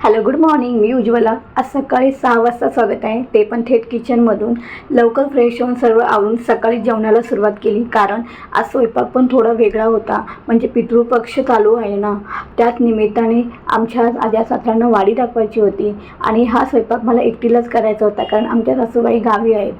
Hello good morning, मी उज्ज्वला. आज सकाळी 6 वाजता स्वागत आहे, ते पण थेट किचनमधून. लवकर फ्रेश होऊन सर्व आवरून सकाळी जेवणाला सुरुवात केली, कारण आज स्वयंपाक पण थोडा वेगळा होता. म्हणजे पितृपक्ष चालू आहे ना, त्याच निमित्ताने आमच्या आज्या सासऱ्यांना वाडी दाखवायची होती आणि हा स्वयंपाक मला एकटीलाच करायचा होता, कारण आमच्या सासूबाई गावी आहेत.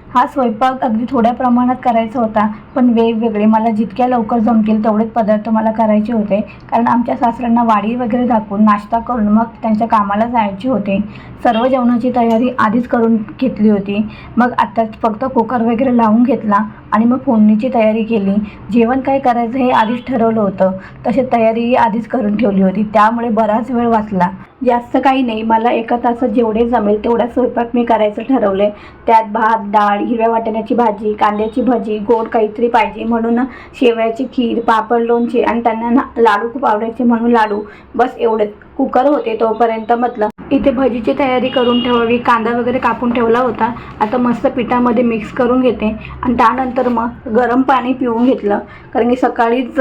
हा स्वयंपाक अगदी थोड्या प्रमाणात करायचा होता, पण वेगवेगळे मला जितक्या लवकर जमतील तेवढेच पदार्थ मला करायचे होते, कारण आमच्या सासऱ्यांना वाडी वगैरे दाखवून नाश्ता करून मग त्यांच्या कामाला जायचे होते. सर्व जेवणाची तयारी आधीच करून घेतली होती. मग आत्ताच फक्त कुकर वगैरे लावून घेतला आणि मग फोडणीची तयारी केली. जेवण काय करायचं हे आधीच ठरवलं होतं, तशी तयारीही आधीच करून ठेवली होती, त्यामुळे बराच वेळ वाचला. जास्त काही नाही, मला एका तासात जेवढे जमेल तेवढा स्वयंपाक मी करायचं ठरवलं. त्यात भात, डाळ, हिरव्या वाटाण्याची भाजी, कांद्याची भजी, गोड काहीतरी पाहिजे म्हणून शेवयाची खीर, पापड, लोणचे आणि त्यांना लाडू खूप आवडायचे म्हणून लाडू. बस एवढेच. कुकर होते तोपर्यंत म्हटलं इथे भजीची तयारी करून ठेवावी. कांदा वगैरे कापून ठेवला होता. आता मस्त पिठामध्ये मिक्स करून घेते आणि त्यानंतर मग गरम पाणी पिऊन घेतलं, कारण की सकाळीच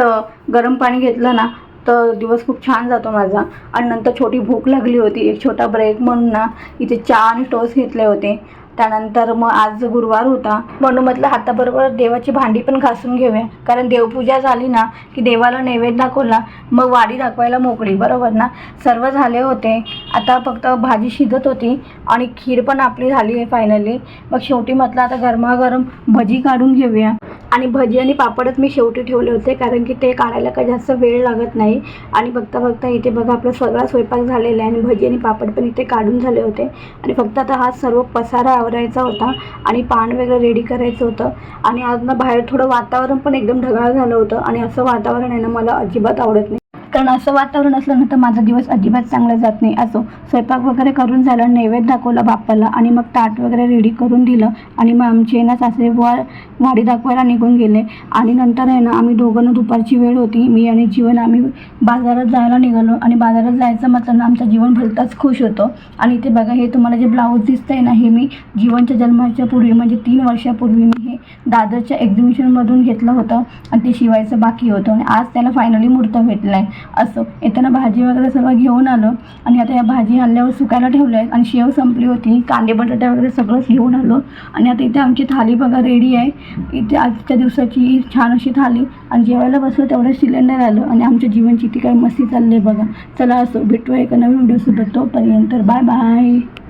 गरम पाणी घेतलं ना तर दिवस खूप छान जातो माझा. आणि नंतर छोटी भूक लागली होती, एक छोटा ब्रेक म्हणून ना इथे चहा आणि टोस्ट घेतले होते. त्यानंतर मग आज गुरुवार होता म्हणून म्हटलं हाताबरोबर देवाची भांडी पण घासून घेऊया, कारण देवपूजा झाली ना की देवाला नैवेद्य दाखवला मग वाडी दाखवायला मोकळी, बरोबर ना. सर्व झाले होते, आता फक्त भाजी शिजत होती आणि खीर पण आपली झाली आहे फायनली. मग शेवटी म्हटलं आता गरमागरम भजी काढून घेऊया. आणि भजी आणि पापडच मी शेवटी ठेवले होते, कारण की ते काढायला काही जास्त वेळ लागत नाही. आणि बघता बघता इथे बघा आपला सगळा स्वयंपाक झालेला आहे आणि भजी आणि पापड पण इथे काढून झाले होते. आणि फक्त आता हा सर्व पसारा आवरायचा होता आणि पान वगैरे रेडी करायचं होतं. आणि आज ना बाहेर थोडं वातावरण पण एकदम ढगाळ झालं होतं आणि असं वातावरण आहे ना मला अजिबात आवडत नाही, कारण असं वातावरण असलं ना तर माझा दिवस अजिबात चांगला जात नाही. असो, स्वयंपाक वगैरे करून झालं, नैवेद्य दाखवला बाप्पाला आणि मग ताट वगैरे रेडी करून दिलं आणि मग आमचे ना सासरे वाडी दाखवायला निघून गेले. आणि नंतर आहे ना आम्ही दोघं, दुपारची वेळ होती, मी आणि जीवन आम्ही बाजारात जायला निघालो. आणि बाजारात जायचं म्हटलं ना आमचा जीवन भलताच खुश होतो. आणि इथे बघा, हे तुम्हाला जे ब्लाऊज दिसतंय ना हे मी जीवनच्या जन्माच्या पूर्वी म्हणजे 3 वर्षापूर्वी मी हे दादरच्या एक्झिबिशनमधून घेतलं होतं आणि ते शिवायचं बाकी होतं आणि आज त्याला फायनली मुहूर्त भेटला आहे. असं येताना भाजी वगैरे सर्व घेऊन आलो आणि आता या भाजी आणल्यावर सुकायला ठेवल्या आहेत. आणि शेव संपली होती, कांदे बटाटे वगैरे सगळंच घेऊन आलो. आणि आता इथे आमची थाली बघा रेडी आहे. इथे आजच्या दिवसाची छान अशी थाली. आणि जेवायला बसलो तेवढं सिलेंडर आलं आणि आमच्या जीवनची ती काही मस्ती चालली आहे बघा. चला असो, भेटूया एका नवीन व्हिडिओसोबत. तोपर्यंत बाय बाय.